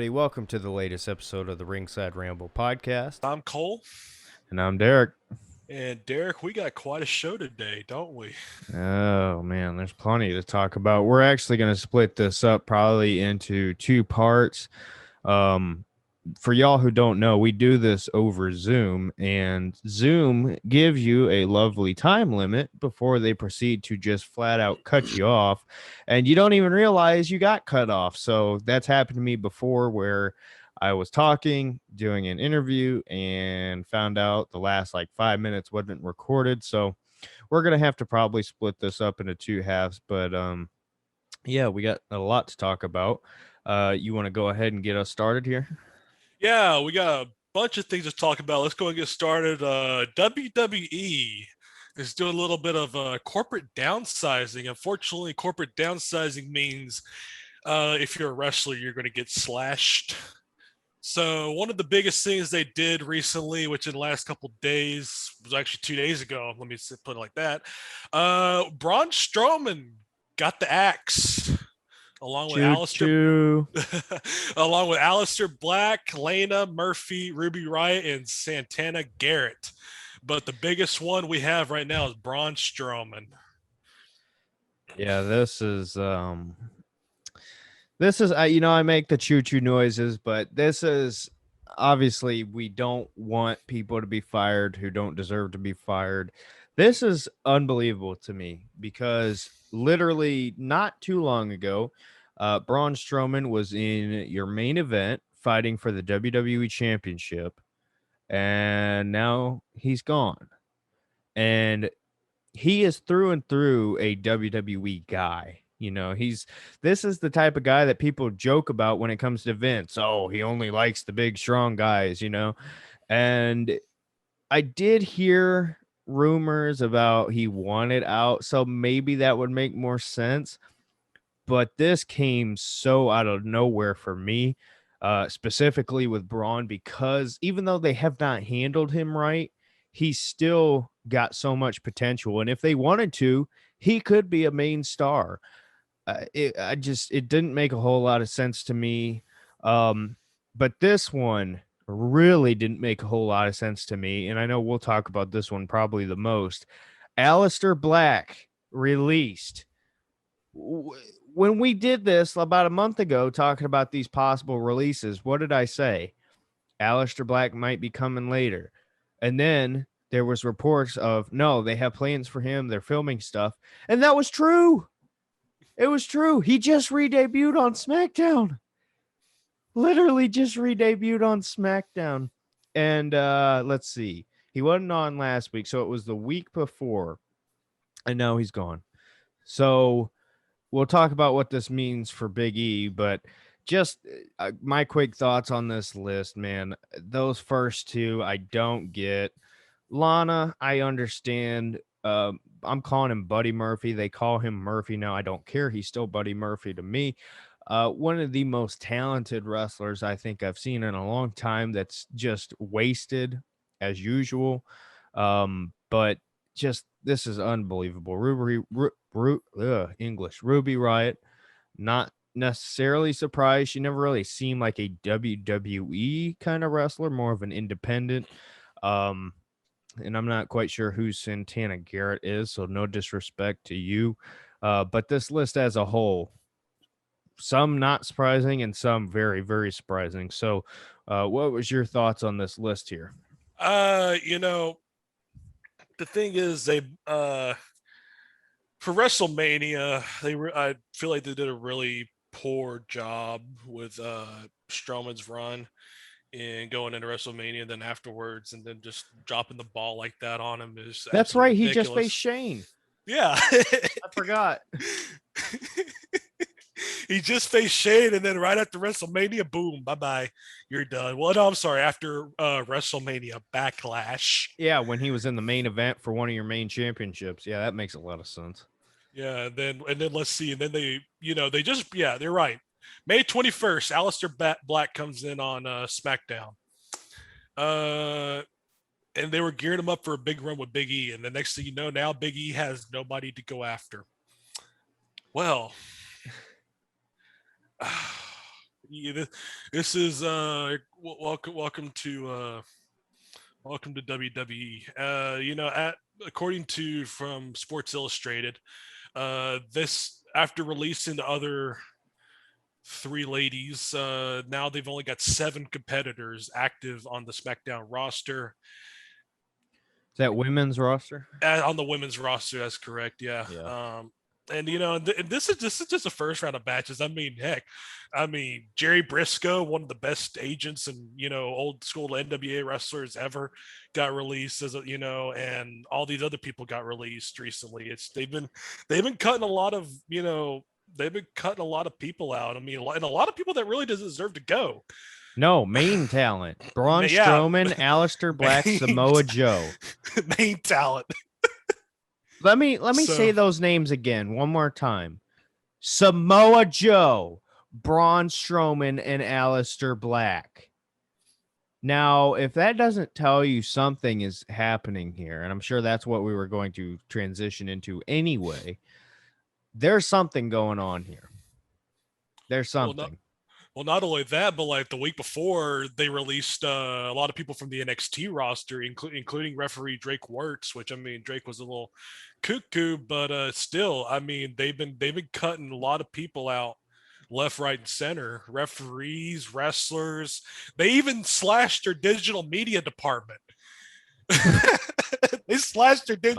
everybody. Welcome to the latest episode of the Ringside Ramble podcast. I'm Cole. And I'm Derek. And Derek, we got quite a show today, don't we? Oh, man, there's plenty to talk about. We're actually going to split this up probably into two parts. For y'all who don't know, we do this over Zoom, and Zoom gives you a lovely time limit before they proceed to just flat out cut you off, and you don't even realize you got cut off. So that's happened to me before, where I was talking, doing an interview, and found out the last like 5 minutes wasn't recorded. So we're gonna have to probably split this up into two halves, but yeah, we got a lot to talk about. You want to go ahead and get us started here? Yeah, we got a bunch of things to talk about. Let's go and get started. WWE is doing a little bit of corporate downsizing. Unfortunately, corporate downsizing means if you're a wrestler, you're going to get slashed. So one of the biggest things they did recently, which in the last couple of days, was actually 2 days ago, let me put it like that, Braun Strowman got the axe. Along with Aleister Black, Lana, Murphy, Ruby Riott, and Santana Garrett. But the biggest one we have right now is Braun Strowman. Yeah, this is I make the choo-choo noises, but this is obviously we don't want people to be fired who don't deserve to be fired. This is unbelievable to me because literally not too long ago, Braun Strowman was in your main event fighting for the WWE Championship, and now he's gone. And he is through and through a WWE guy. This is the type of guy that people joke about when it comes to Vince. Oh, he only likes the big, strong guys, And I did hear rumors about he wanted out, so maybe that would make more sense. But this came so out of nowhere for me, specifically with Braun, because even though they have not handled him right, he's still got so much potential. And if they wanted to, he could be a main star. It didn't make a whole lot of sense to me. But this one really didn't make a whole lot of sense to me. And I know we'll talk about this one probably the most. Aleister Black released. When we did this about a month ago, talking about these possible releases, what did I say? Aleister Black might be coming later. And then there was reports of, no, they have plans for him. They're filming stuff. And that was true. It was true. He just re-debuted on SmackDown. Literally just re-debuted on SmackDown. And let's see. He wasn't on last week, so it was the week before. And now he's gone. So we'll talk about what this means for Big E, but just my quick thoughts on this list, man. Those first two, I don't get. Lana, I understand. I'm calling him Buddy Murphy. They call him Murphy now. I don't care. He's still Buddy Murphy to me. One of the most talented wrestlers I think I've seen in a long time that's just wasted as usual. But just this is unbelievable. Ruby Riott, not necessarily surprised. She never really seemed like a WWE kind of wrestler, more of an independent. And I'm not quite sure who Santana Garrett is, so no disrespect to you. But this list as a whole, some not surprising and some very, very surprising. So what was your thoughts on this list here? The thing is, they for WrestleMania, I feel like they did a really poor job with Strowman's run and going into WrestleMania, and then afterwards, and then just dropping the ball like that on him is that's right. Ridiculous. He just faced Shane. Yeah, I forgot. He just faced Shane, and then right after WrestleMania, boom, bye-bye, you're done. Well, no, I'm sorry, after WrestleMania Backlash. Yeah, when he was in the main event for one of your main championships. Yeah, that makes a lot of sense. Yeah, and then let's see, and then they just, yeah, they're right. May 21st, Aleister Black comes in on SmackDown. And they were gearing him up for a big run with Big E, and the next thing you know, now Big E has nobody to go after. Well, this is welcome to WWE. According to from Sports Illustrated, this after releasing the other three ladies, now they've only got 7 competitors active on the SmackDown roster. Is that women's roster? On the women's roster, that's correct. Yeah. Yeah. And this is just the first round of matches. I mean, heck, Jerry Briscoe, one of the best agents and old school NWA wrestlers ever, got released and all these other people got released recently. They've been cutting a lot of they've been cutting a lot of people out. I mean, and a lot of people that really doesn't deserve to go. No, main talent. Braun Yeah, Strowman, Aleister Black, main, Samoa Joe. main talent. Let me say those names again one more time. Samoa Joe, Braun Strowman, and Aleister Black. Now, if that doesn't tell you something is happening here, and I'm sure that's what we were going to transition into anyway, there's something going on here. There's something. Well, not only that, but like the week before, they released a lot of people from the NXT roster, including referee Drake Wirtz. Which, I mean, Drake was a little cuckoo, but still, I mean, they've been cutting a lot of people out, left, right, and center. Referees, wrestlers. They even slashed their digital media department. They slashed their they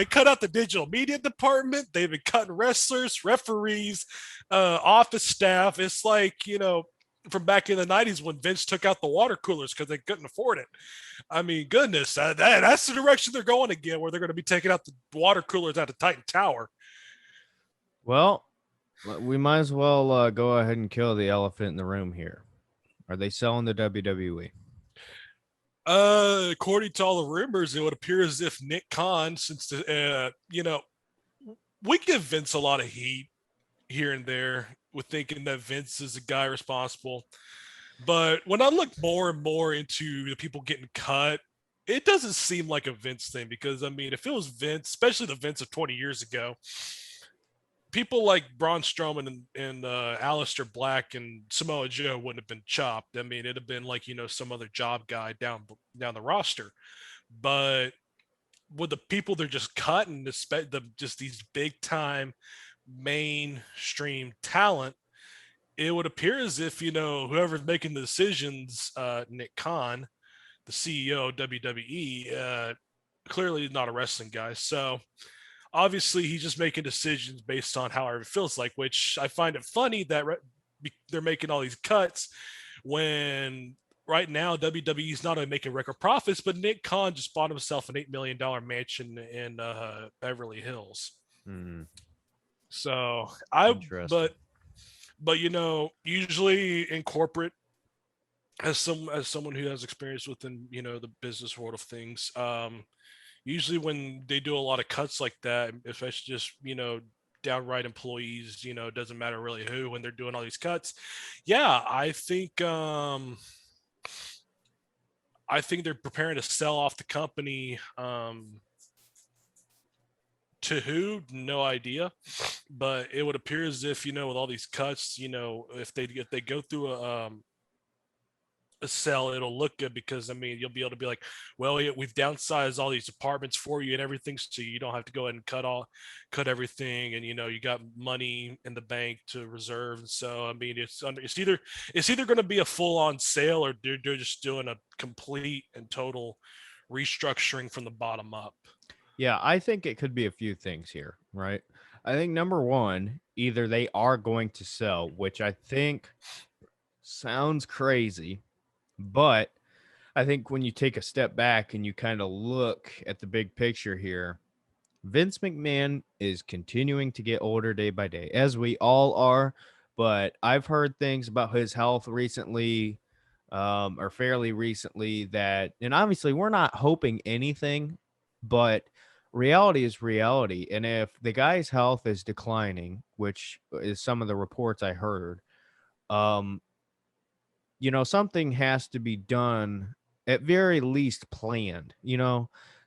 cut out the digital media department. They've been cutting wrestlers, referees, office staff. It's like from back in the 90s when Vince took out the water coolers because they couldn't afford it. I mean, goodness, that's the direction they're going again, where they're going to be taking out the water coolers out of Titan Tower. Well, we might as well go ahead and kill the elephant in the room here. Are they selling the WWE? According to all the rumors, it would appear as if Nick Kahn, since we give Vince a lot of heat here and there with thinking that Vince is the guy responsible. But when I look more and more into the people getting cut, it doesn't seem like a Vince thing, because I mean, if it was Vince, especially the Vince of 20 years ago, people like Braun Strowman and Aleister Black and Samoa Joe wouldn't have been chopped. I mean, it'd have been like some other job guy down the roster. But with the people they're just cutting, just these big time mainstream talent, it would appear as if whoever's making the decisions, Nick Kahn, the CEO of WWE, clearly not a wrestling guy. So obviously, he's just making decisions based on however it feels like, which I find it funny that they're making all these cuts when right now WWE is not only making record profits, but Nick Kahn just bought himself an $8 million mansion in Beverly Hills. Mm. So but usually in corporate, as someone who has experience within the business world of things, usually when they do a lot of cuts like that, especially just downright employees, it doesn't matter really who, when they're doing all these cuts, I think they're preparing to sell off the company. To who? No idea. But it would appear as if with all these cuts, if they go through a sell, it'll look good, because I mean, you'll be able to be like, well, we've downsized all these apartments for you and everything, so you don't have to go ahead and cut everything, and you got money in the bank to reserve. And so I mean, it's either going to be a full-on sale, or they're just doing a complete and total restructuring from the bottom up. Yeah, I think it could be a few things here, right? I think number one, either they are going to sell, which I think sounds crazy, but I think when you take a step back and you kind of look at the big picture here, Vince McMahon is continuing to get older day by day, as we all are. But I've heard things about his health recently, or fairly recently, that, and obviously we're not hoping anything, but reality is reality. And if the guy's health is declining, which is some of the reports I heard, something has to be done, at very least planned,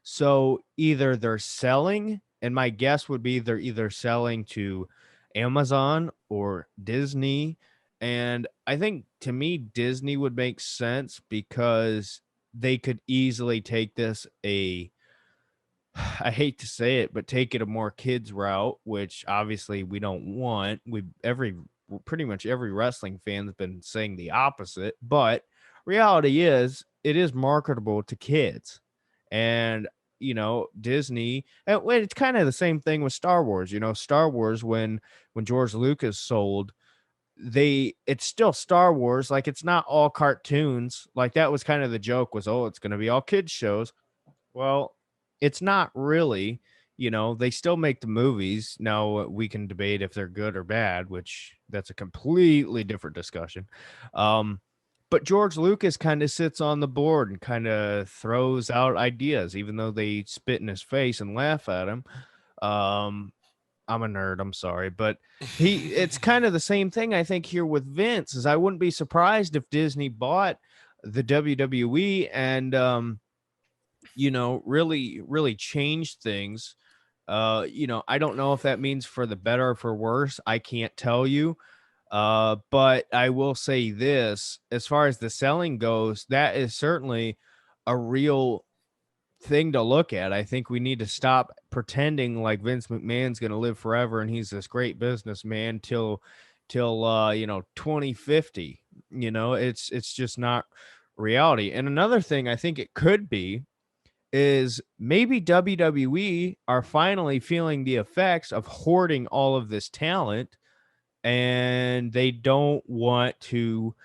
So either they're selling, and my guess would be they're either selling to Amazon or Disney, And I think to me, Disney would make sense because they could easily take this I hate to say it, but take it a more kids route, which obviously we don't want. Pretty much every wrestling fan's been saying the opposite, but reality is it is marketable to kids. And Disney, and it's kind of the same thing with Star Wars. Star Wars, when George Lucas sold, it's still Star Wars. Like, it's not all cartoons. Like, that was kind of the joke, was, oh, it's going to be all kids shows. Well, it's not really. They still make the movies. Now we can debate if they're good or bad, which that's a completely different discussion. But George Lucas kind of sits on the board and kind of throws out ideas, even though they spit in his face and laugh at him. Um, I'm a nerd. I'm sorry, but it's kind of the same thing. I think here with Vince is I wouldn't be surprised if Disney bought the WWE and really, really changed things. I don't know if that means for the better or for worse. I can't tell you. But I will say this, as far as the selling goes, that is certainly a real thing to look at. I think we need to stop pretending like Vince McMahon's going to live forever and he's this great businessman till 2050. It's just not reality. And another thing I think it could be is maybe WWE are finally feeling the effects of hoarding all of this talent, and they don't want to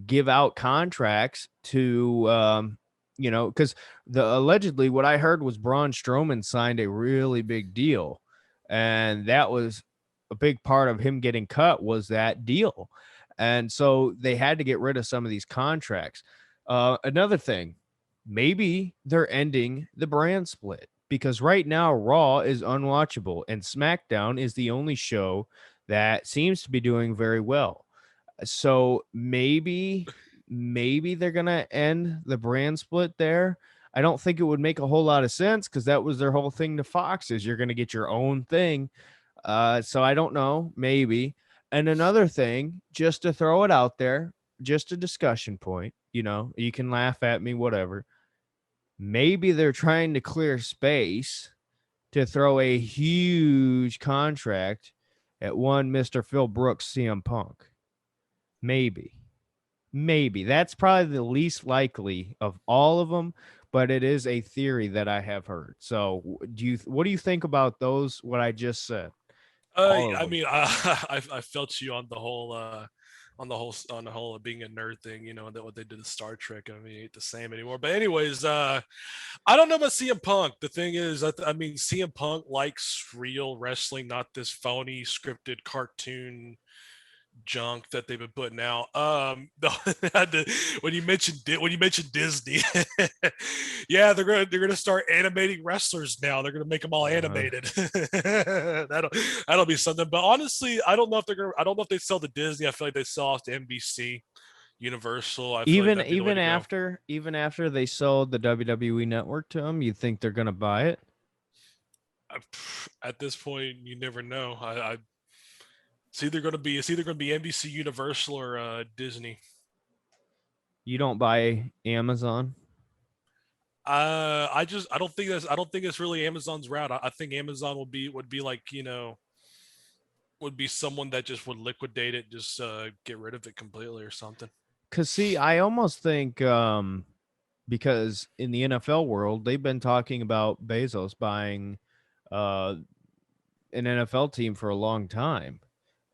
give out contracts to because the allegedly what I heard was Braun Strowman signed a really big deal, and that was a big part of him getting cut was that deal. And so they had to get rid of some of these contracts. Another thing, maybe they're ending the brand split because right now Raw is unwatchable and SmackDown is the only show that seems to be doing very well. So maybe they're gonna end the brand split there. I don't think it would make a whole lot of sense because that was their whole thing to Fox is you're gonna get your own thing. So I don't know, maybe. And another thing, just to throw it out there, just a discussion point, you can laugh at me, whatever. Maybe they're trying to clear space to throw a huge contract at one Mr. Phil Brooks CM Punk. Maybe. Maybe. That's probably the least likely of all of them, but it is a theory that I have heard. So, what do you think about those what I just said? All of I them. mean, I felt you on the whole on the whole of being a nerd thing, that what they did to Star Trek. I mean, it ain't the same anymore. But anyways, I don't know about CM Punk. The thing is, I mean, CM Punk likes real wrestling, not this phony scripted cartoon junk that they've been putting out. When you mentioned Disney, yeah, they're gonna start animating wrestlers now. They're gonna make them all Uh, animated. That'll be something. But honestly, I don't know if they're gonna. I don't know if they sell to Disney. I feel like they sell off to NBC, Universal. I feel like even that'd be the way even to go. after even after they sold the WWE network to them, you think they're gonna buy it? At this point, you never know. It's either gonna be NBC, Universal, or Disney. You don't buy Amazon? I don't think it's really Amazon's route. I think Amazon would be like would be someone that just would liquidate it, just get rid of it completely or something. Cause see, I almost think because in the NFL world, they've been talking about Bezos buying uh an NFL team for a long time.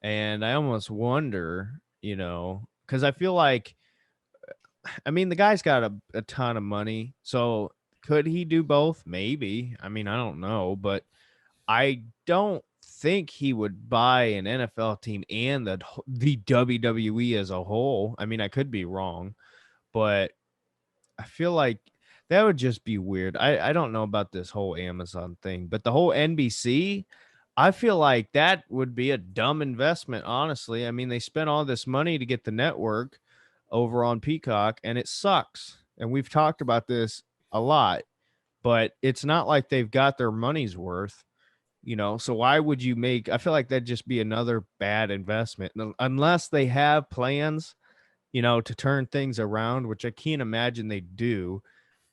And I almost wonder, because I feel like, I mean, the guy's got a ton of money. So could he do both? Maybe. I mean, I don't know, but I don't think he would buy an NFL team and the WWE as a whole. I mean, I could be wrong, but I feel like that would just be weird. I don't know about this whole Amazon thing, but the whole NBC, I feel like that would be a dumb investment, honestly. I mean, they spent all this money to get the network over on Peacock, and it sucks. And we've talked about this a lot, but it's not like they've got their money's worth. So why would you make, I feel like that'd just be another bad investment unless they have plans, to turn things around, which I can't imagine they do.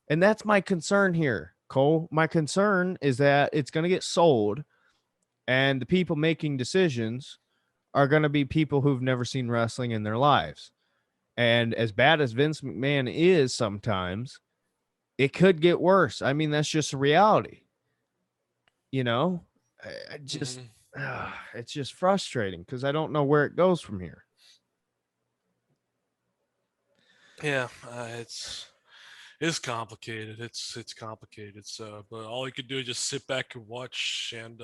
And that's my concern here, Cole. My concern is that it's going to get sold, and the people making decisions are going to be people who've never seen wrestling in their lives. And as bad as Vince McMahon is sometimes, it could get worse. I mean, that's just a reality. I just, Mhm. it's just frustrating because I don't know where it goes from here. Yeah, it's complicated. It's complicated. So, but all you can do is just sit back and watch and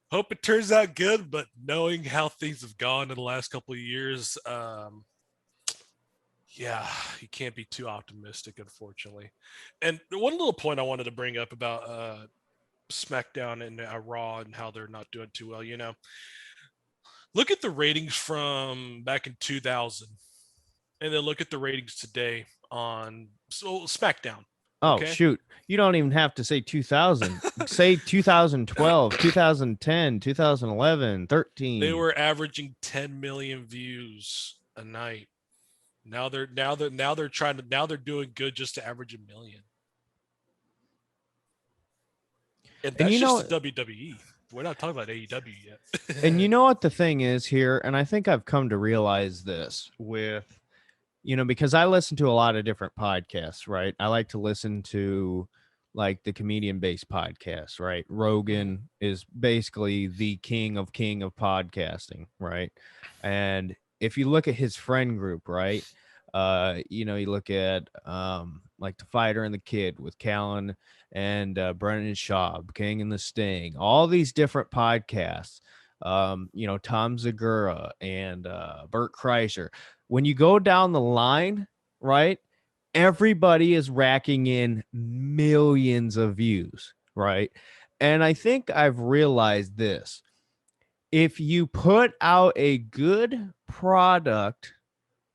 hope it turns out good. But knowing how things have gone in the last couple of years, yeah, you can't be too optimistic, unfortunately. And one little point I wanted to bring up about SmackDown and Raw and how they're not doing too well. Look at the ratings from back in 2000, and then look at the ratings today on SmackDown. Oh, Okay, shoot. You don't even have to say 2000. Say 2012, 2010, 2011, they 13. were averaging 10 million views a night. Now they're doing good just to average a million, and And that's you just the know, WWE. We're not talking about AEW and you yet. know what the thing is here, and I think I've come to realize this with, because I listen to a lot of different podcasts, right? I like to listen to like the comedian based podcasts, right? Mhm. Rogan is basically the king of podcasting, right? And if you look at his friend group, right? You look at like the Fighter and the Kid with Callan and Brennan Schaub, King and the Sting, all these different podcasts. Tom Segura and Bert Kreischer. When you go down the line, right? Everybody is racking in millions of views, right? And I think I've realized this. If you put out a good product,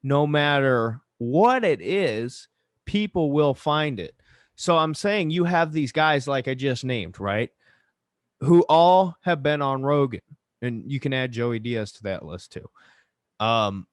no matter what it is, people will find it. So I'm saying you have these guys like I just named, right? Who all have been on Rogan. And you can add Joey Diaz to that list too. Um,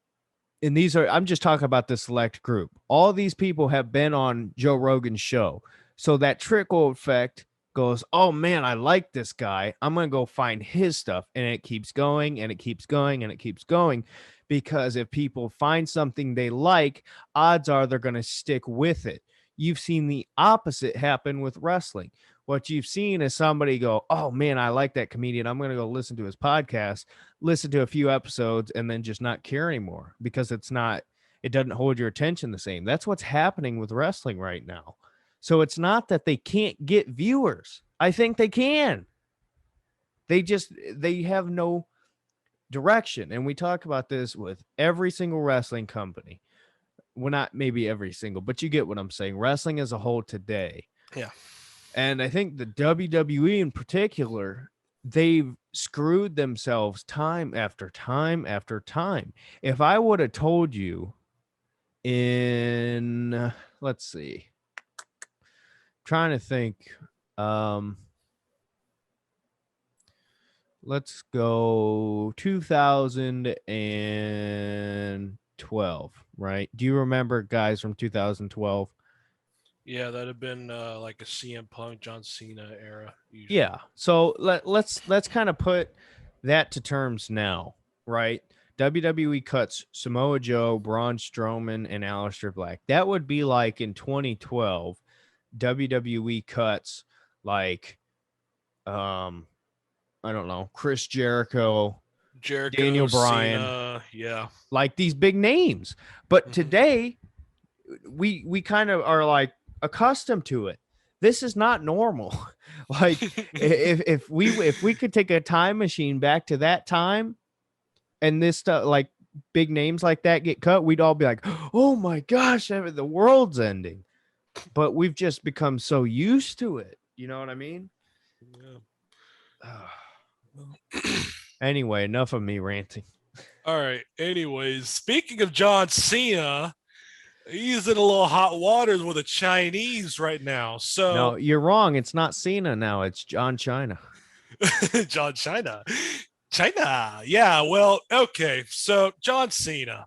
and I'm just talking about the select group. All these people have been on Joe Rogan's show. So that trickle effect goes, oh man, I like this guy. I'm going to go find his stuff. And it keeps going and it keeps going and it keeps going. Because if people find something they like, odds are they're going to stick with it. You've seen the opposite happen with wrestling. What you've seen is somebody go, oh man, I like that comedian. I'm going to go listen to his podcast, listen to a few episodes, and then just not care anymore because it doesn't hold your attention the same. That's what's happening with wrestling right now. So it's not that they can't get viewers. I think they can. They have no direction. And we talk about this with every single wrestling company. Well, not maybe every single, but you get what I'm saying. Wrestling as a whole today. Yeah. And I think the WWE in particular, they've screwed themselves time after time after time. If I would have told you let's see, trying to think, um, let's go 2012, right? Do you remember guys from 2012? Yeah, that'd have been like a CM Punk, John Cena era usually. Yeah. So let's kind of put that to terms now, right? WWE cuts Samoa Joe, Braun Strowman, and Aleister Black. That would be like in 2012, WWE cuts like I don't know, Chris Jericho, Jericho, Daniel Bryan, Cena, yeah. like these big names. But Hmm. today we kind of are like accustomed to it. This is not normal. Like if we could take a time machine back to that time and this stuff like big names like that get cut, we'd all be like, "Oh my gosh, the world's ending." But we've just become so used to it. You know what I mean? Yeah. Anyway, enough of me ranting. All right. Anyways, speaking of John Cena, he's in a little hot waters with the Chinese right now. No, So you're wrong. It's not Cena now. It's John China. John China. China. Yeah, well, okay. So John Cena.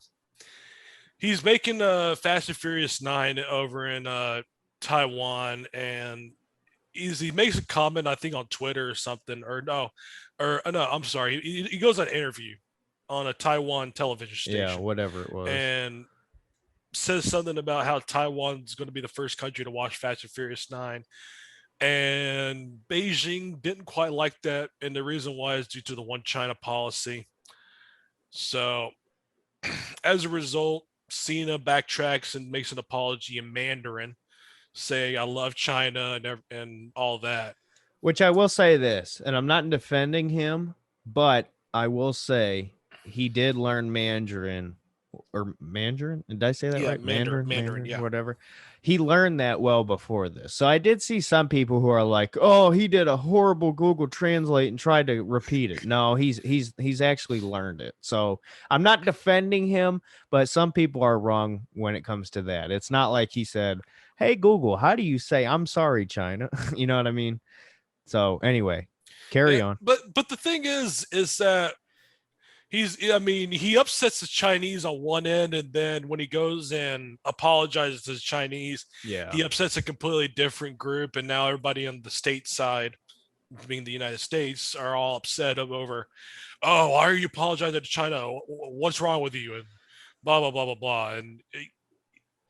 He's making Fast and Furious 9 over in Taiwan, and he makes a comment, I think, on Twitter or something, no, I'm sorry. He goes on an interview on a Taiwan television Yeah, station whatever it was. and says something about how Taiwan's going to be the first country to watch Fast and Furious 9. And Beijing didn't quite like that. And the reason why is due to the one China policy. So as a result, Cena backtracks and makes an apology in Mandarin, saying, I love China and all that. Which I will say this, and I'm not defending him, but I will say he did learn Mandarin or Mandarin. Did I say that Yeah, right? Mandarin, Mandarin, Mandarin, yeah. whatever. He learned that well before this. So I did see some people who are like, "Oh, he did a horrible Google Translate and tried to repeat it." No, he's actually learned it. So I'm not defending him, but some people are wrong when it comes to that. It's not like he said, "Hey Google, how do you say I'm sorry, China?" You know what I mean? So anyway, carry Yeah, on. but the thing is that he upsets the Chinese on one end, and then when he goes and apologizes to the Chinese, Yeah. he upsets a completely different group, and now everybody on the state side, being the United States, are all upset over, oh, why are you apologizing to China? What's wrong with you? And blah blah blah blah blah.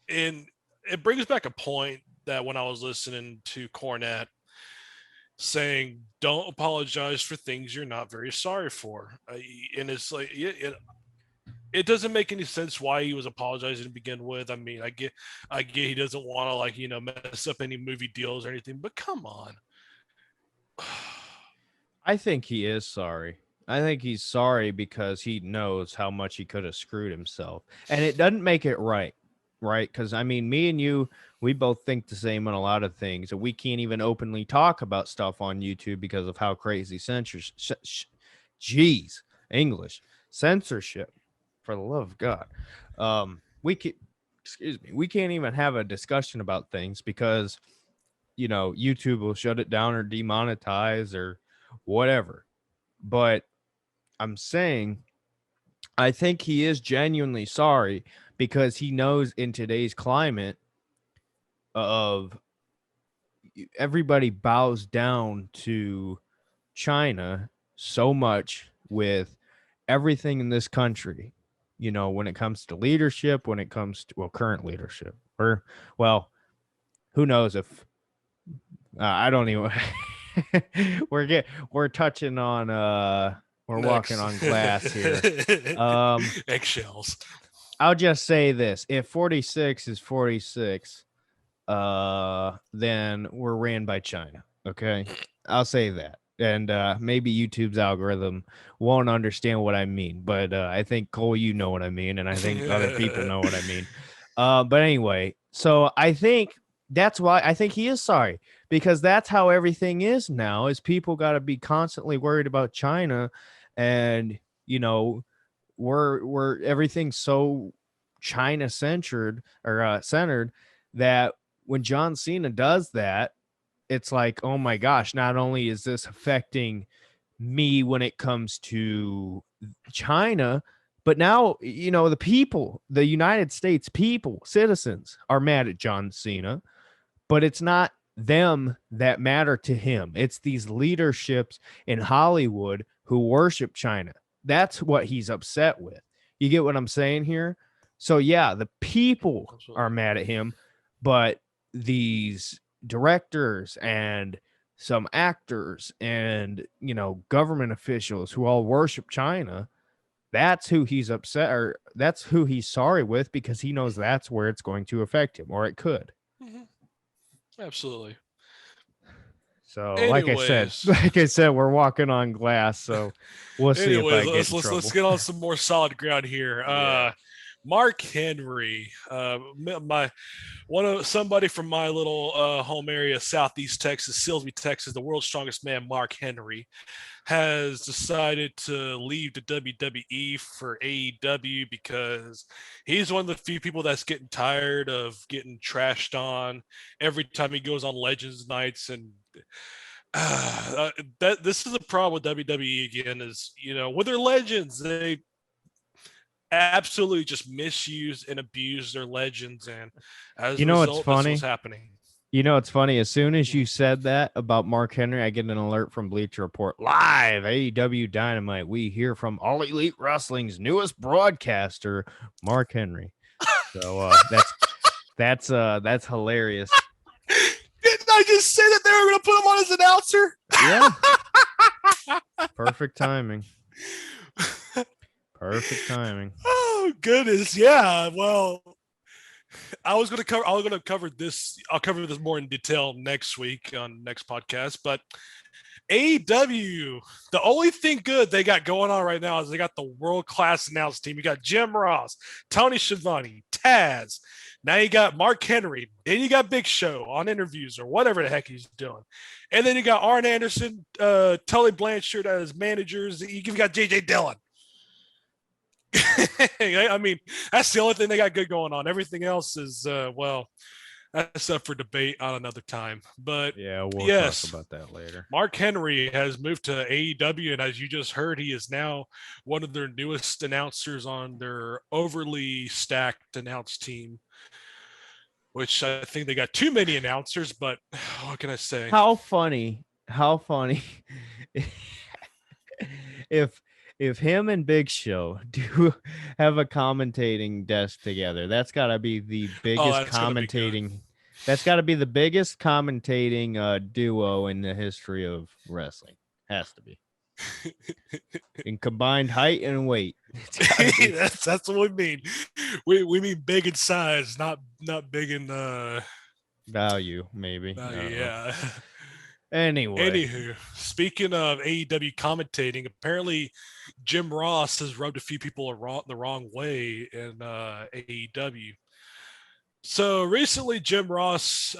And it brings back a point that when I was listening to Cornette saying, "Don't apologize for things you're not very sorry for," and it's like it doesn't make any sense why he was apologizing to begin with. I mean, I get he doesn't want to mess up any movie deals or anything, but come on. I think he is sorry. I think he's sorry because he knows how much he could have screwed himself. And it doesn't make it right, right? Because, I mean, me and you, we both think the same on a lot of things. And we can't even openly talk about stuff on YouTube because of how crazy censorship. Jeez, English. Censorship, for the love of God. We can, excuse me, we can't even have a discussion about things because, YouTube will shut it down or demonetize or whatever. But I'm saying I think he is genuinely sorry because he knows in today's climate of everybody bows down to China so much with everything in this country, when it comes to leadership, when it comes to, well, current leadership, or, well, who knows if I don't even we're touching on we're walking Next, on glass here. eggshells. I'll just say this: if 46 is 46, then we're ran by China. Okay, I'll say that, and maybe YouTube's algorithm won't understand what I mean, but I think Cole, you know what I mean, and I think other people know what I mean. But anyway, so I think that's why I think he is sorry because that's how everything is now. Is people got to be constantly worried about China, and we're everything's so China centered or centered that when John Cena does that, it's like, oh my gosh, not only is this affecting me when it comes to China, but now, the people, the United States people, citizens are mad at John Cena, but it's not them that matter to him. It's these leaderships in Hollywood who worship China. That's what he's upset with. You get what I'm saying here? So, yeah, the people are mad at him, but these directors and some actors and, government officials who all worship China, that's who he's upset or that's who he's sorry with because he knows that's where it's going to affect him or it could. Mm-hmm. Absolutely. So, Anyways, like I said, we're walking on glass. So, we'll see if I get in let's trouble. get on some more solid ground here. Yeah. Mark Henry, my somebody from my little home area, Southeast Texas, Silsbee, Texas, the world's strongest man, Mark Henry, has decided to leave the WWE for AEW because he's one of the few people that's getting tired of getting trashed on every time he goes on Legends nights. And that this is a problem with WWE again. Is with their legends, they absolutely just misuse and abuse their legends, and as a It's result, that's what's funny. happening. It's funny. As soon as you said that about Mark Henry, I get an alert from Bleacher Report. Live AEW Dynamite. We hear from All Elite Wrestling's newest broadcaster, Mark Henry. So that's hilarious. Didn't I just say that they were going to put him on as announcer? Yeah. Perfect timing. Perfect timing. Oh goodness, yeah. Well, I was going to cover this. I'll cover this more in detail next week on next podcast. But AEW, the only thing good they got going on right now is they got the world-class announce team. You got Jim Ross, Tony Schiavone, Taz. Now you got Mark Henry. Then you got Big Show on interviews or whatever the heck he's doing. And then you got Arn Anderson, Tully Blanchard as managers. You've got JJ Dillon. I mean, that's the only thing they got good going on. Everything else is, that's up for debate on another time. But yeah, we'll yes, talk about that later. Mark Henry has moved to AEW, and as you just heard, he is now one of their newest announcers on their overly stacked announce team, which I think they got too many announcers, but what can I say? How funny if him and Big Show do have a commentating desk together, that's got to be the biggest commentating. That's got to be the biggest commentating duo in the history of wrestling. Has to be. In combined height and weight. That's what we mean. We mean big in size, not big in value, maybe. Yeah. Anyway. Speaking of AEW commentating, apparently Jim Ross has rubbed a few people the wrong way in AEW. So recently, Jim Ross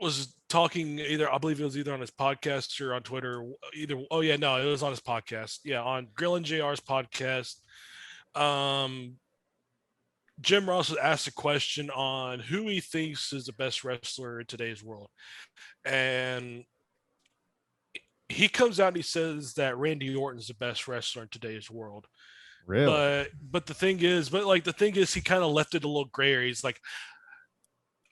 was talking I believe it was either on his podcast or on Twitter. It was on his podcast. Yeah, on Grill and JR's podcast. Jim Ross was asked a question on who he thinks is the best wrestler in today's world. And he comes out and he says that Randy Orton is the best wrestler in today's world. Really? But the thing is, he kind of left it a little gray area. He's like,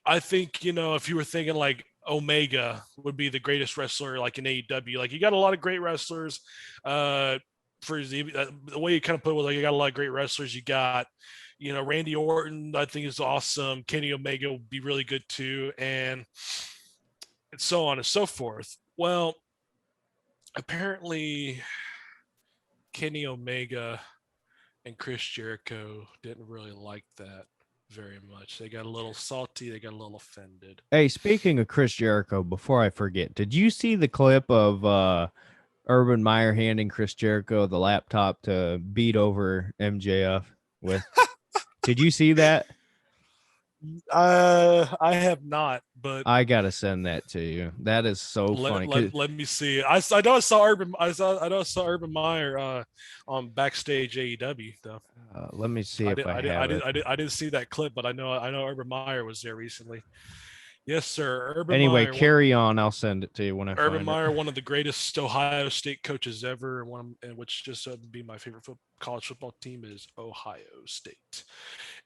I think, if you were thinking like Omega would be the greatest wrestler like in AEW, like you got a lot of great wrestlers. For the way you kind of put it was like you got a lot of great wrestlers. You got, Randy Orton, I think is awesome. Kenny Omega would be really good too, and so on and so forth. Well, apparently Kenny Omega and Chris Jericho didn't really like that very much. They got a little salty. They got a little offended. Hey, speaking of Chris Jericho, before I forget, did you see the clip of Urban Meyer handing Chris Jericho the laptop to beat over MJF with? Did you see that? I have not, but I gotta send that to you. That is so funny. Let me see. I know I saw Urban Meyer on backstage AEW though. Let me see if I have it. I didn't see that clip, but I know Urban Meyer was there recently. Yes, sir. Urban anyway, Meyer, carry on. I'll send it to you when I Urban find Meyer, it. one of the greatest Ohio State coaches ever, and which just would be my favorite college football team is Ohio State.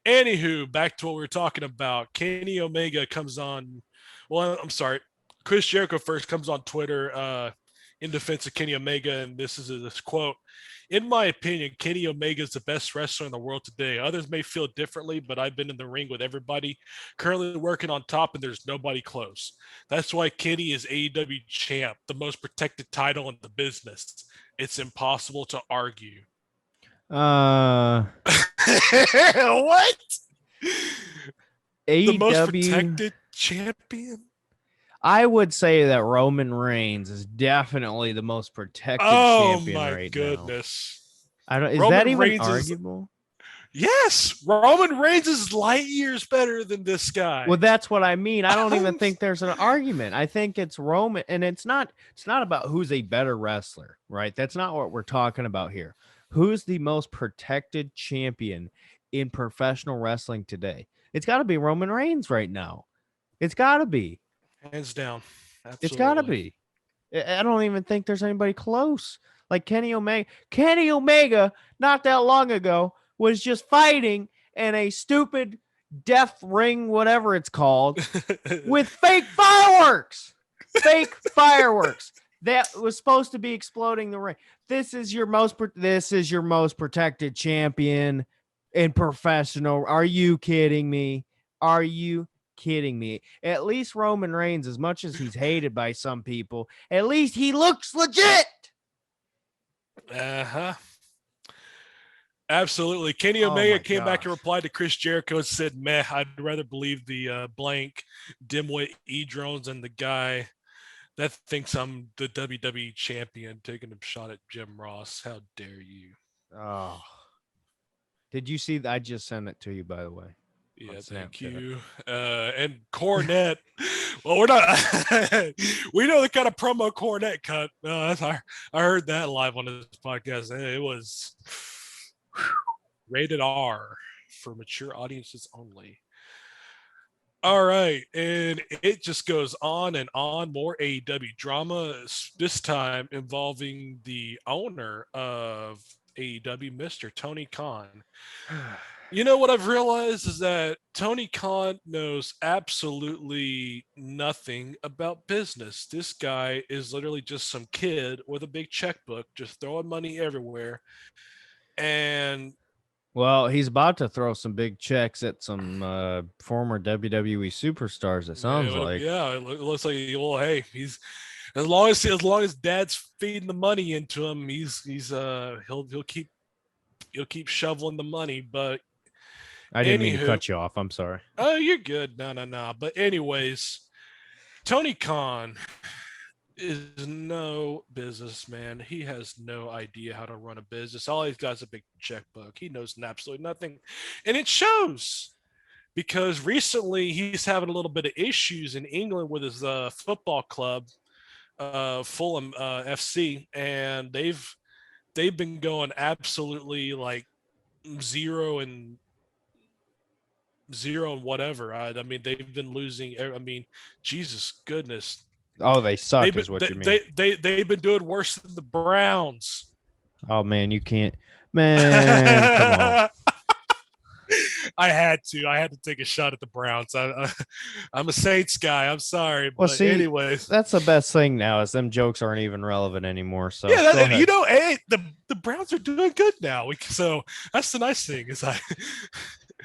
Anywho, back to what we were talking about. Kenny Omega comes on. Well, I'm sorry. Chris Jericho first comes on Twitter in defense of Kenny Omega, and this is this quote. In my opinion, Kenny Omega is the best wrestler in the world today. Others may feel differently, but I've been in the ring with everybody, currently working on top, and there's nobody close. That's why Kenny is AEW champ, the most protected title in the business. It's impossible to argue. What? AEW, the most protected champion? I would say that Roman Reigns is definitely the most protected champion right now. Oh my goodness! Is Roman that even Reigns arguable? Yes, Roman Reigns is light years better than this guy. Well, that's what I mean. I don't even think there's an argument. I think it's Roman, and it's not about who's a better wrestler, right? That's not what we're talking about here. Who's the most protected champion in professional wrestling today? It's got to be Roman Reigns right now. It's got to be. Hands down. Absolutely. It's got to be. I don't even think there's anybody close. Like Kenny Omega. Kenny Omega, not that long ago, was just fighting in a stupid death ring, whatever it's called, with fake fireworks. Fake fireworks that was supposed to be exploding the ring. This is your most protected champion in professional. Are you kidding me? Are you kidding me? At least Roman Reigns, as much as he's hated by some people, at least he looks legit. Uh-huh. Absolutely. Kenny Oh Omega my came back and gosh. replied to Chris Jericho and said, meh, I'd rather believe the blank dimwit E-drones than the guy that thinks I'm the WWE champion taking a shot at Jim Ross. How dare you? Oh. Did you see that? I just sent it to you, by the way, on Yeah, thank Snapchat. you. And Cornette. Well, we're not. We know the kind of promo Cornette cut. I heard that live on this podcast. It was rated R for mature audiences only. All right, and it just goes on and on. More AEW drama. This time involving the owner of AEW, Mr. Tony Khan. You know what I've realized is that Tony Khan knows absolutely nothing about business. This guy is literally just some kid with a big checkbook, just throwing money everywhere. And Well, he's about to throw some big checks at some former WWE superstars. It sounds like. yeah, it looks like, well, hey, he's as long as Dad's feeding the money into him, he'll keep shoveling the money. But I didn't mean to anywho, cut you off. I'm sorry. oh, you're good. No. But anyways, Tony Khan is no businessman. He has no idea how to run a business. All he's got is a big checkbook. He knows absolutely nothing. And it shows because recently he's having a little bit of issues in England with his football club, Fulham FC, and they've been going absolutely like zero and zero and whatever. I mean, they've been losing. I mean, Jesus goodness, Oh, they suck, they've is been what you mean. they've been doing worse than the Browns. Oh man, you can't. Man, come on. I had to take a shot at the Browns. I'm a Saints guy. I'm sorry, Well, but see, anyways, that's the best thing now is them jokes aren't even relevant anymore. So yeah, go ahead. hey, the Browns are doing good now. So that's the nice thing is I.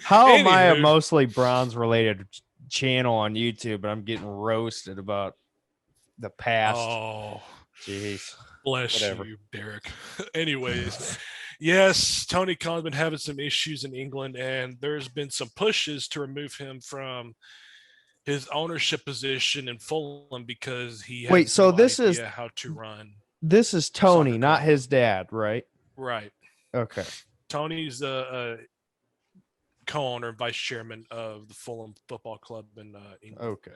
How am I a Anywho, mostly Browns related channel on YouTube, but I'm getting roasted about the past? oh, Jeez. bless Whatever. you, Derek. Anyways, yes, Tony Khan's been having some issues in England, and there's been some pushes to remove him from his ownership position in Fulham because he Wait, has so no idea how to run this is a soccer Tony, not club. his dad, right? Right. Okay. Tony's the co-owner and vice chairman of the Fulham Football Club in England. Okay.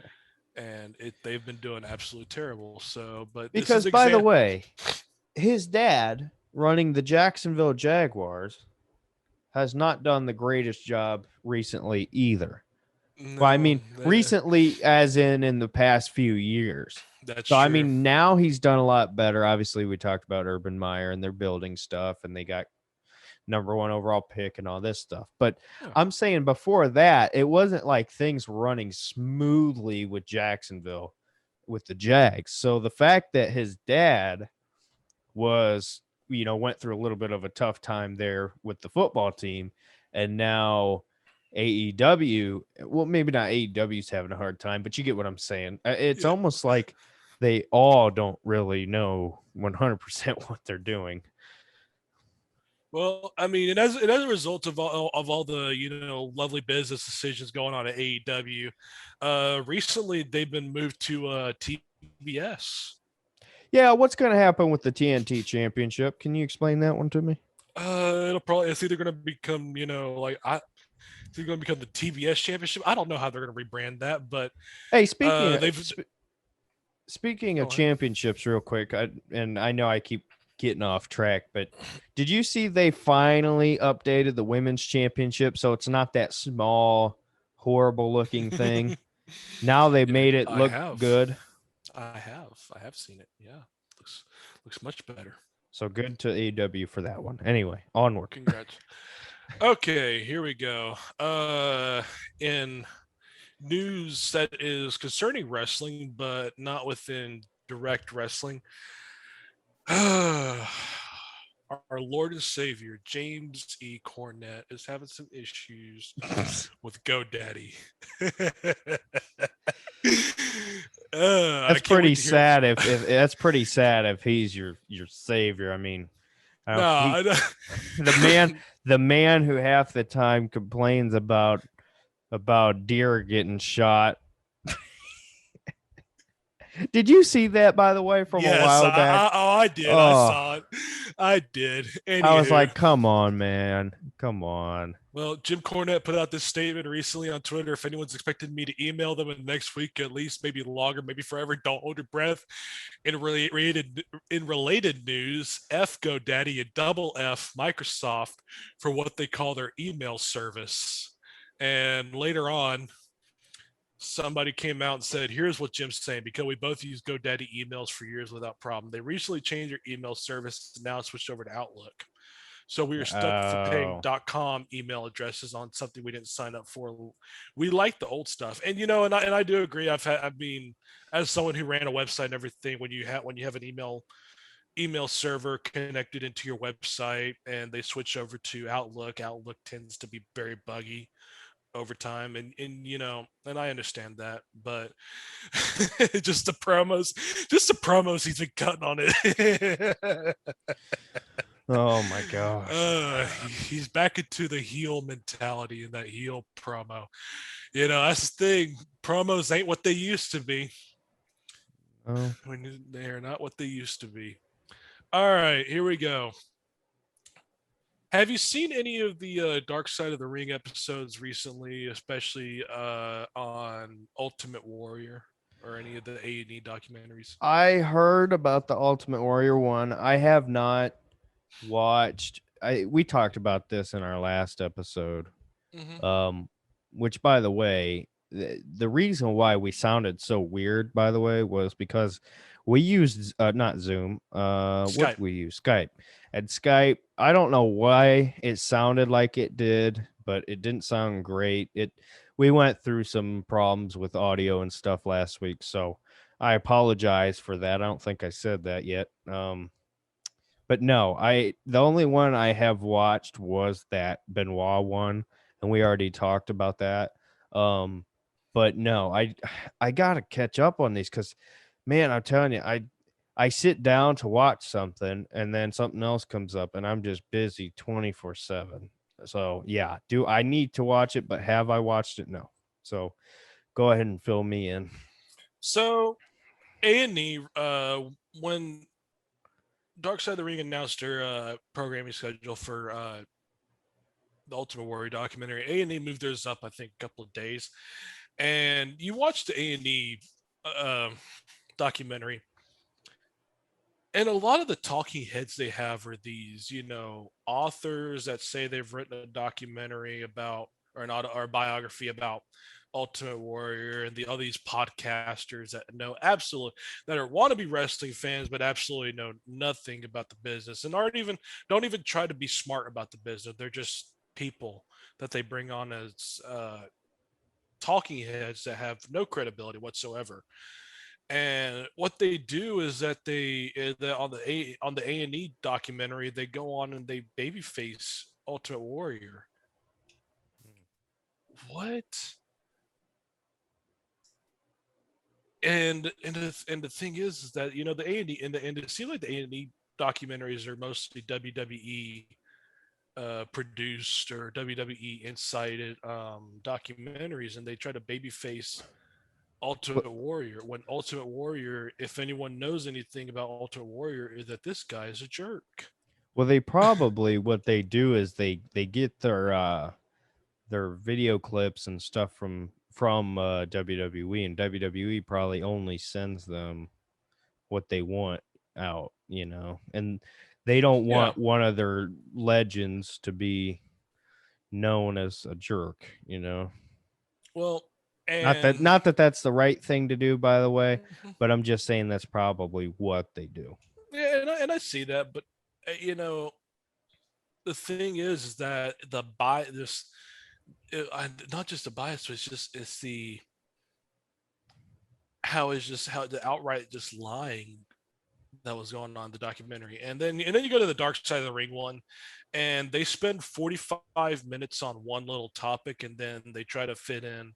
And they've been doing absolutely terrible. So, but this Because is by the way, his dad running the Jacksonville Jaguars has not done the greatest job recently either. no, Well, I mean, recently as in the past few years. that's So, true. I mean, now he's done a lot better. Obviously, we talked about Urban Meyer and they're building stuff and they got number one overall pick and all this stuff. But Yeah. I'm saying before that, it wasn't like things were running smoothly with Jacksonville with the Jags. So the fact that his dad was, went through a little bit of a tough time there with the football team, and now AEW, well, maybe not AEW's having a hard time, but you get what I'm saying. It's Yeah. almost like they all don't really know 100% what they're doing. Well, I mean, and as a result of all the lovely business decisions going on at AEW, recently they've been moved to TBS. Yeah, what's going to happen with the TNT Championship? Can you explain that one to me? It's either going to become it's either going to become the TBS Championship. I don't know how they're going to rebrand that, but Hey, speaking of championships, real quick, and I know I keep getting off track, but did you see they finally updated the women's championship so it's not that small, horrible looking thing? Now they made it look good. I have seen it. Yeah, looks much better. So good to AEW for that one. Anyway, onward. Congrats. Okay, here we go. In news that is concerning wrestling, but not within direct wrestling. Our Lord and Savior James E. Cornette is having some issues with GoDaddy. I That's can't wait pretty to hear. sad. If that's pretty sad if he's your savior. I mean, I don't. Nah, The man who half the time complains about deer getting shot. Did you see that, by the way, from a yes, while back? I did. I Oh, saw it. I did. I was Anywho, like, come on, man. Come on. well, Jim Cornette put out this statement recently on Twitter. If anyone's expecting me to email them in the next week, at least maybe longer, maybe forever, don't hold your breath. In related news, F GoDaddy and double F Microsoft for what they call their email service. And later on, somebody came out and said, here's what Jim's saying, because we both use GoDaddy emails for years without problem. They recently changed their email service and now switched over to Outlook. So we were stuck for paying Oh, .com email addresses on something we didn't sign up for. We like the old stuff, and and I do agree. I mean, as someone who ran a website and everything, when you have an email server connected into your website and they switch over to Outlook, Outlook tends to be very buggy over time, and I understand that, but just the promos he's been cutting on it. oh my gosh. He's back into the heel mentality and that heel promo. That's the thing. Promos ain't what they used to be. Oh, When they are not what they used to be. All right, here we go. Have you seen any of the Dark Side of the Ring episodes recently, especially on Ultimate Warrior or any of the A&E documentaries? I heard about the Ultimate Warrior one. I have not watched. We talked about this in our last episode. Mm-hmm. Um, which, by the way, the reason why we sounded so weird, by the way, was because we used not Zoom. What Skype. did we use? Skype. And Skype, I don't know why it sounded like it did, but it didn't sound great. We went through some problems with audio and stuff last week, so I apologize for that. I don't think I said that yet. But no, the only one I have watched was that Benoit one, and we already talked about that. Um, but no, I gotta catch up on these because, man, I'm telling you, I sit down to watch something and then something else comes up and I'm just busy 24/7. So yeah, do I need to watch it? But have I watched it? No. So go ahead and fill me in. So A&E, when Dark Side of the Ring announced their programming schedule for the Ultimate Warrior documentary, A&E moved theirs up, I think, a couple of days. And you watched the A&E documentary, and a lot of the talking heads they have are these, authors that say they've written a documentary about or an auto or a biography about Ultimate Warrior, and all these podcasters that know absolutely that are wannabe wrestling fans, but absolutely know nothing about the business and don't even try to be smart about the business. They're just people that they bring on as talking heads that have no credibility whatsoever. And what they do is that on the A&E documentary, they go on and they babyface Ultimate Warrior. What? And the thing is that the A&E and it seems like the A&E documentaries are mostly WWE produced or WWE incited documentaries, and they try to babyface Ultimate Warrior when Ultimate Warrior, if anyone knows anything about Ultimate Warrior, is that this guy is a jerk. Well, they probably what they do is they get their video clips and stuff from WWE, and WWE probably only sends them what they want out, and they don't Yeah. want one of their legends to be known as a jerk. Well, And not that that's the right thing to do, by the way, mhm, but I'm just saying that's probably what they do. yeah, and I see that, but you know, the thing is that the bias, not just the bias, but it's the how is just how the outright just lying that was going on in the documentary. And then you go to the Dark Side of the Ring one, and they spend 45 minutes on one little topic, and then they try to fit in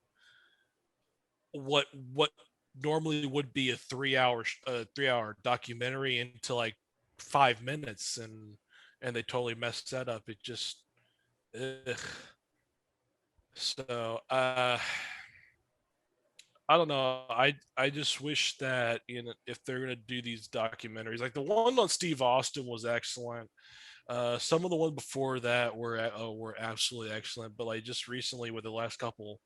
what normally would be a 3 hour documentary into like 5 minutes, and they totally messed that up. It just ugh. So I don't know. I just wish that, if they're gonna do these documentaries, like the one on Steve Austin was excellent. Some of the ones before that were absolutely excellent, but like just recently with the last couple,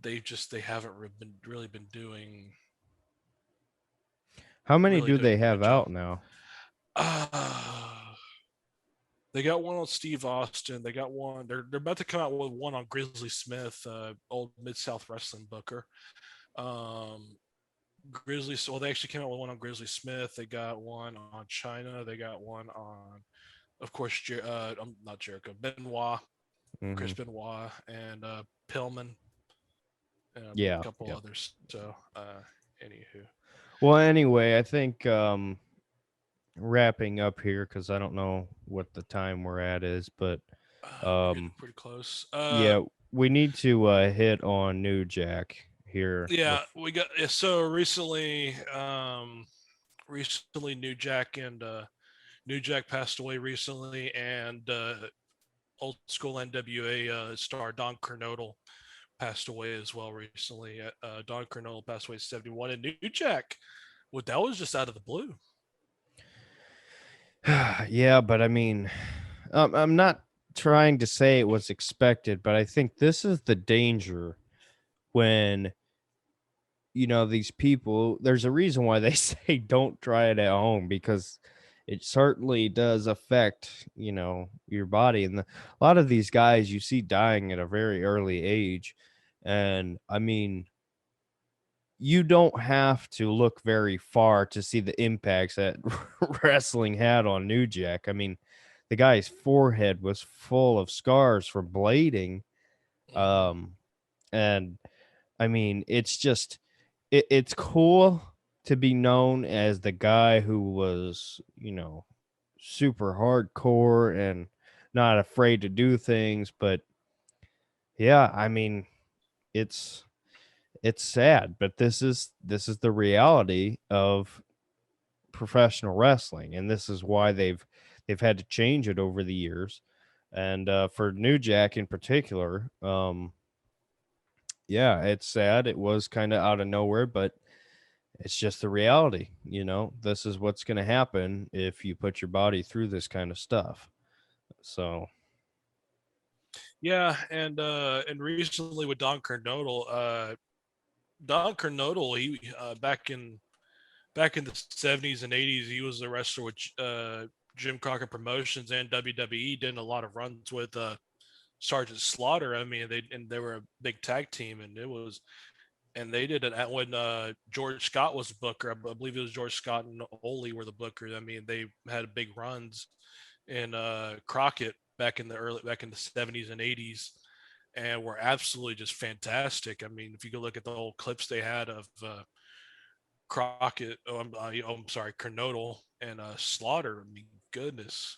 they haven't been really been doing How many really do doing they a good have job. out now? Uh, they got one on Steve Austin. They got one. They're about to come out with one on Grizzly Smith, old Mid South Wrestling booker. Um, Grizzly. Well, they actually came out with one on Grizzly Smith. They got one on China. They got one on, of course, not Jericho, Benoit, Hmm. Chris Benoit, and Pillman, and a Yeah, couple yeah. others. So, anywho, Well, anyway, I think wrapping up here because I don't know what the time we're at is, but we're getting um, pretty close. yeah, we need to hit on New Jack here. Yeah, we got so recently. Recently, New Jack passed away recently, and old school NWA star Don Kernodle passed away as well recently. Don Kernodle passed away at 71, and New Jack, well, that was just out of the blue. Yeah, but I mean, I'm not trying to say it was expected, but I think this is the danger when these people. There's a reason why they say don't try it at home because it certainly does affect your body, and a lot of these guys you see dying at a very early age, and I mean you don't have to look very far to see the impacts that wrestling had on New Jack. I mean, the guy's forehead was full of scars from blading. Mm-hmm. Um, and I mean, it's cool to be known as the guy who was, super hardcore and not afraid to do things. But yeah, I mean, it's it's sad, but this is the reality of professional wrestling, and this is why they've had to change it over the years. And for New Jack in particular, yeah, it's sad. It was kind of out of nowhere, but it's just the reality. This is what's going to happen if you put your body through this kind of stuff. So Yeah, and recently with Don Kernodle, he back in the 70s and 80s, he was a wrestler with Jim Crockett Promotions and WWE. Did a lot of runs with Sergeant Slaughter. I mean, they were a big tag team, and they did it at when George Scott was the booker. I believe it was George Scott and Ole were the booker. I mean, they had big runs in Crockett back in the 70s and 80s, and were absolutely just fantastic. I mean, if you go look at the old clips they had of Crockett, I'm sorry, Kernodle and Slaughter. I mean, goodness,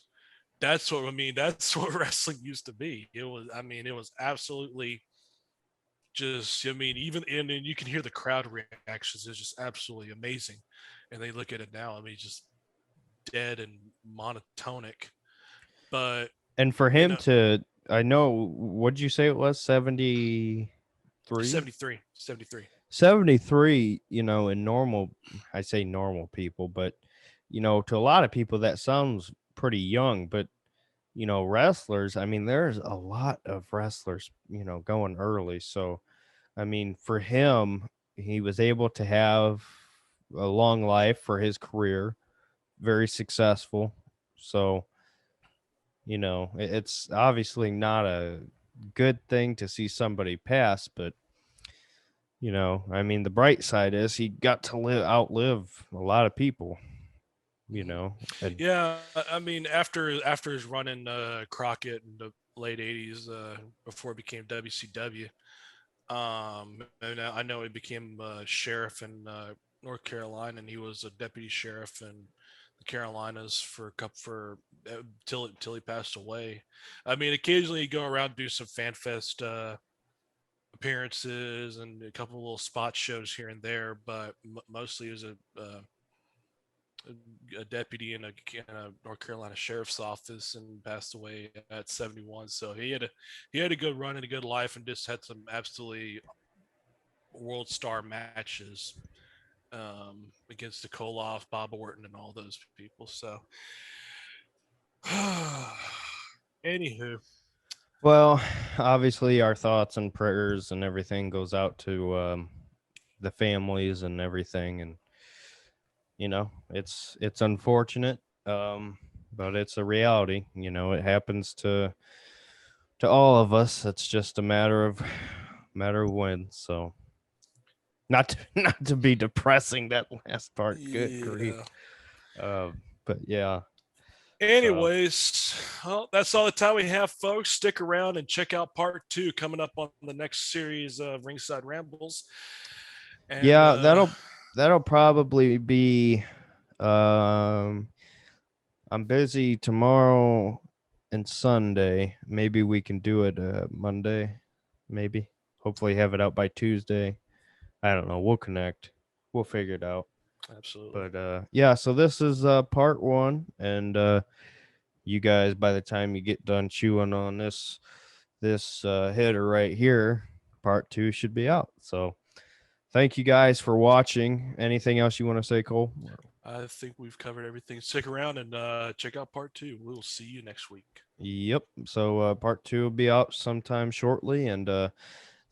that's what I mean. That's what wrestling used to be. It was absolutely just. I mean, even and you can hear the crowd reactions. It's just absolutely amazing. And they look at it now. I mean, just dead and monotonic. But and for you him know, to, I know, what'd you say it was, 73? 73, 73. 73, in normal, I say normal people, but to a lot of people that sounds pretty young, but wrestlers, I mean, there's a lot of wrestlers, going early. So, I mean, for him, he was able to have a long life for his career, very successful. So, it's obviously not a good thing to see somebody pass, but I mean, the bright side is he got to outlive a lot of people, Mhm. and Yeah, I mean, after his run in Crockett in the late '80s, before it became WCW, and I know he became sheriff in North Carolina, and he was a deputy sheriff in the Carolinas for a couple for till he passed away. I mean, occasionally he'd go around and do some fan fest appearances and a couple of little spot shows here and there, but mostly he was a deputy in a North Carolina sheriff's office and passed away at 71. So he had a good run and a good life and just had some absolutely world star matches against the Koloff, Bob Orton, and all those people. So, anywho, well, obviously our thoughts and prayers and everything goes out to the families and everything, and it's unfortunate, but it's a reality. It happens to all of us. It's just a matter of when. So not to, not to be depressing, that last part. Good grief. yeah. Uh, but yeah. So Anyways, well, that's all the time we have, folks. Stick around and check out part two coming up on the next series of Ringside Rambles. And yeah, that'll probably be. Um, I'm busy tomorrow and Sunday. Maybe we can do it Monday. Maybe. Hopefully, have it out by Tuesday. I don't know. We'll connect. We'll figure it out. absolutely. But yeah. So this is part one, and you guys, by the time you get done chewing on this hitter right here, part two should be out. So thank you guys for watching. Anything else you want to say, Cole? I think we've covered everything. Stick around and check out part two. We'll see you next week. Yep. So part two will be out sometime shortly. And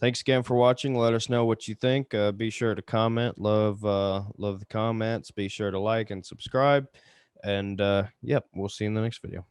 thanks again for watching. Let us know what you think. Be sure to comment. Love the comments. Be sure to like and subscribe. And yep, we'll see you in the next video.